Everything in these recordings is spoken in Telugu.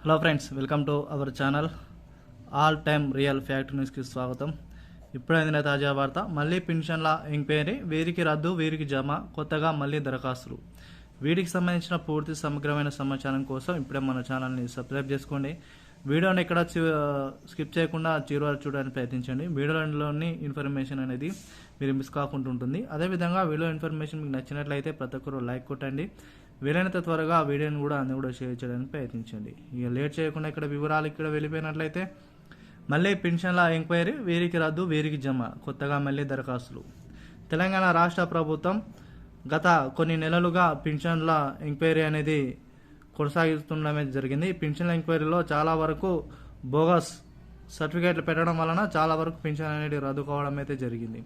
Hello friends, welcome to our channel. All time real fact న్యూస్కి స్వాగతం. ఇప్పుడైన తాజా వార్త. మళ్ళీ పెన్షన్ల ఎంక్వైరీ, వీరికి రద్దు వీరికి జమ, కొత్తగా మళ్ళీ దరఖాస్తులు. వీటికి సంబంధించిన పూర్తి సమగ్రమైన సమాచారం కోసం ఇప్పుడే మన ఛానల్ని సబ్స్క్రైబ్ చేసుకోండి. వీడియోని ఎక్కడ స్కిప్ చేయకుండా చివరి వరకు చూడడానికి ప్రయత్నించండి. వీడియోలోని ఇన్ఫర్మేషన్ అనేది మీరు మిస్ కాకుండా ఉంటుంది. అదేవిధంగా వీడియో ఇన్ఫర్మేషన్ మీకు నచ్చినట్లయితే ప్రతి ఒక్కరు లైక్ కొట్టండి. వీలైనంత త్వరగా ఆ వీడియోని కూడా అన్ని కూడా షేర్ చేయడానికి ప్రయత్నించండి. ఇక లేట్ చేయకుండా ఇక్కడ వివరాలు ఇక్కడ వెళ్ళిపోయినట్లయితే, మళ్ళీ పెన్షన్ల ఎంక్వైరీ, వీరికి రద్దు వీరికి జమ, కొత్తగా మళ్ళీ దరఖాస్తులు. తెలంగాణ రాష్ట్ర ప్రభుత్వం గత కొన్ని నెలలుగా పెన్షన్ల ఎంక్వైరీ అనేది కొనసాగిస్తుండమే జరిగింది. ఈ పెన్షన్ల ఎంక్వైరీలో చాలా వరకు బోగస్ సర్టిఫికేట్లు పెట్టడం వలన చాలా వరకు పెన్షన్ అనేది రద్దు కావడం అయితే జరిగింది.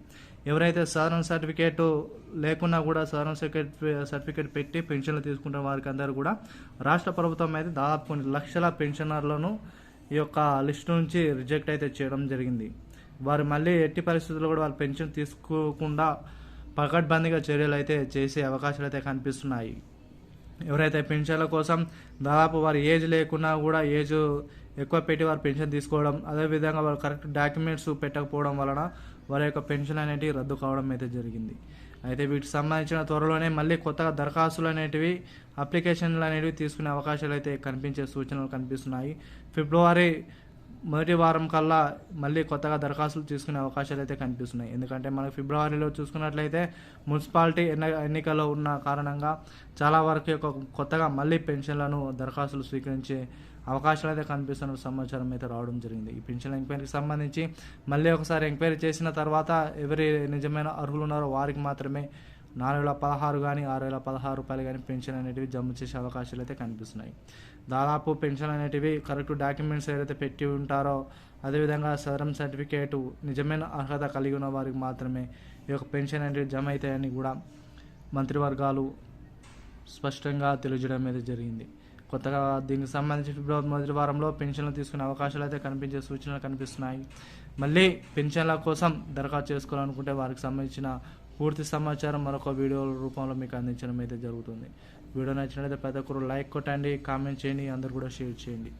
ఎవరైతే సాధారణ సర్టిఫికేట్ లేకున్నా కూడా సాధారణ సర్టిఫికేట్ పెట్టి పెన్షన్లు తీసుకుంటున్న వారికి అందరూ కూడా రాష్ట్ర ప్రభుత్వం అయితే దాదాపు కొన్ని లక్షల పెన్షనర్లను ఈ యొక్క లిస్టు నుంచి రిజెక్ట్ అయితే చేయడం జరిగింది. వారు మళ్ళీ ఎట్టి పరిస్థితుల్లో కూడా వాళ్ళు పెన్షన్ తీసుకోకుండా పకడ్బందీగా చర్యలు అయితే చేసే అవకాశాలు అయితే కనిపిస్తున్నాయి. ఎవరైతే పెన్షన్ల కోసం దాదాపు వారి ఏజ్ లేకున్నా కూడా ఏజ్ ఎక్కువ పెట్టి వారు పెన్షన్ తీసుకోవడం, అదేవిధంగా వారు కరెక్ట్ డాక్యుమెంట్స్ పెట్టకపోవడం వలన వారి యొక్క పెన్షన్ అనేటివి రద్దు కావడం అయితే జరిగింది. అయితే వీటికి సంబంధించిన త్వరలోనే మళ్ళీ కొత్తగా దరఖాస్తులు అనేటివి, అప్లికేషన్లు అనేవి తీసుకునే అవకాశాలు అయితే కనిపించే సూచనలు కనిపిస్తున్నాయి. ఫిబ్రవరి మొదటి వారం కల్లా మళ్ళీ కొత్తగా దరఖాస్తులు తీసుకునే అవకాశాలు అయితే కనిపిస్తున్నాయి. ఎందుకంటే మనకు ఫిబ్రవరిలో చూసుకున్నట్లయితే మున్సిపాలిటీ ఎన్నికల్లో ఉన్న కారణంగా చాలా వరకు కొత్తగా మళ్ళీ పెన్షన్లను దరఖాస్తులు స్వీకరించే అవకాశాలు అయితే కనిపిస్తున్న సమాచారం అయితే రావడం జరిగింది. ఈ పెన్షన్ ఎంక్వైరీకి సంబంధించి మళ్ళీ ఒకసారి ఎంక్వైరీ చేసిన తర్వాత ఎవరి నిజమైన అర్హులు ఉన్నారో వారికి మాత్రమే 4,016 కానీ 6,016 రూపాయలు కానీ పెన్షన్ అనేటివి జమ చేసే అవకాశాలు అయితే కనిపిస్తున్నాయి. దాదాపు పెన్షన్ అనేటివి కరెక్ట్ డాక్యుమెంట్స్ ఏదైతే పెట్టి ఉంటారో, అదేవిధంగా సదరం సర్టిఫికేటు నిజమైన అర్హత కలిగి ఉన్న వారికి మాత్రమే ఈ యొక్క పెన్షన్ అనేవి జమ అవుతాయని కూడా మంత్రివర్గాలు స్పష్టంగా తెలియజేయడం అయితే జరిగింది. కొత్తగా దీనికి సంబంధించి ఫిబ్రవరి మొదటి వారంలో పెన్షన్లు తీసుకునే అవకాశాలు అయితే కనిపించే సూచనలు కనిపిస్తున్నాయి. మళ్ళీ పెన్షన్ల కోసం దరఖాస్తు చేసుకోవాలనుకుంటే వారికి సంబంధించిన పూర్తి సమాచారం మరొక వీడియో రూపంలో మీకు అందించడం అయితే జరుగుతుంది. వీడియో నచ్చినట్లయితే ప్రతి ఒక్కరు లైక్ కొట్టండి, కామెంట్ చేయండి, అందరూ కూడా షేర్ చేయండి.